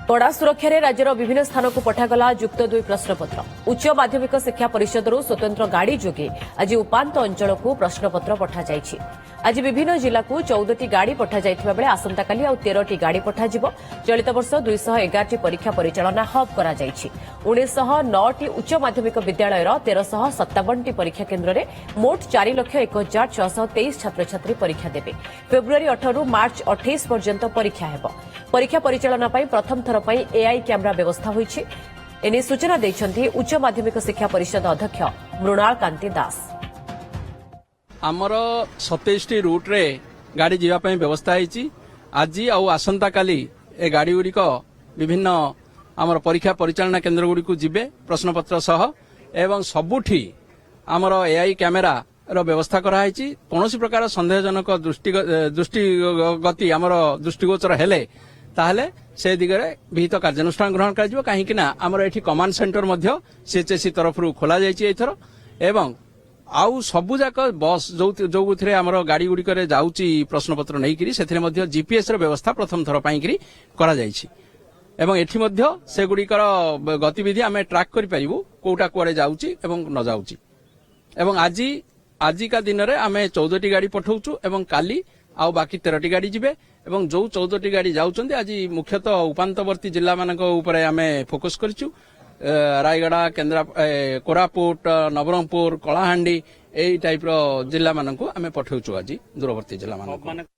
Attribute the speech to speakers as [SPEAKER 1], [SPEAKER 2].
[SPEAKER 1] कड़ा सुरक्षा राज्यर विभिन्न स्थान को पठागला युक्त 2 प्रश्नपत्र। उच्च माध्यमिक शिक्षा परिषद स्वतंत्र गाड़ी जोगे आज उपांत अंचल को प्रश्नपत्र पठाई। आज विभिन्न जिला को 14टी गाड़ी पठाई बेले आसंताकाली आउ 13टी गाड़ी पठाଯିବ। चलित वर्ष 211टी परीक्षा परिचालना हब करा 1909टी उच्च माध्यमिक विद्यालय 1357टी परीक्षा केन्द्र में मोट 4,01,623 छात्र छात्री परीक्षा देवे। फेब्रुआरी 18 रु मार्च 28 पर्यंत परीक्षा हेब। परीक्षा परिचालना प्रथम थर एआई कैमेरा व्यवस्था होईछि। एने सूचना देइछन्ति उच्च माध्यमिक शिक्षा परिषद अध्यक्ष मृणाल कांति दास।
[SPEAKER 2] आमर 27टी रूट रे गाड़ी जीवाई व्यवस्था होईछि। आज आउ आसंता काली ए गाड़ी गुड़िक विभिन्न आमर परीक्षा परिचालना केन्द्र गुड़ी को जीवे प्रश्नपत्र सह एवं सबुठी आमर एआई कैमेरा रो व्यवस्था कराई। कौन प्रकार संदेहजनक दृष्टिगति आमर दृष्टिगोचर हेले ताहले से दिगरे विहित कार्यानुष्ठान ग्रहण कर कहीं आमर एठी कमांड सेंटर मध्य सीएचएससी तरफ खोला जाइए एथर एवं आउ सबुजाक बस जो थे आमर गाड़ी गुड़िक जाऊँगी प्रश्नपत्र नहीं से जीपीएस व्यवस्था प्रथम थर पाई करा जाइछि। एवं एठी मध्य से गुड़िकर गतिविधि आम ट्राक करूँ कौटा कुआड़े जाऊँगी एवं न जाऊँगी। एवं आज का दिन में आम 14टी गाड़ी पठाऊँ एवं काली आउ बाकी 13टी गाड़ी जीवे एवं जो 14टी गाड़ी जाउछन्ते आज मुख्यतः उपांतवर्ती जिला मानक ऊपर आमे फोकस करिछु। रायगड़ा कोरापुट नवरंगपुर कलाहांडी एई टाइप रो जिला मानक आमे पठाउछु आज दूरवर्ती जिला मानक।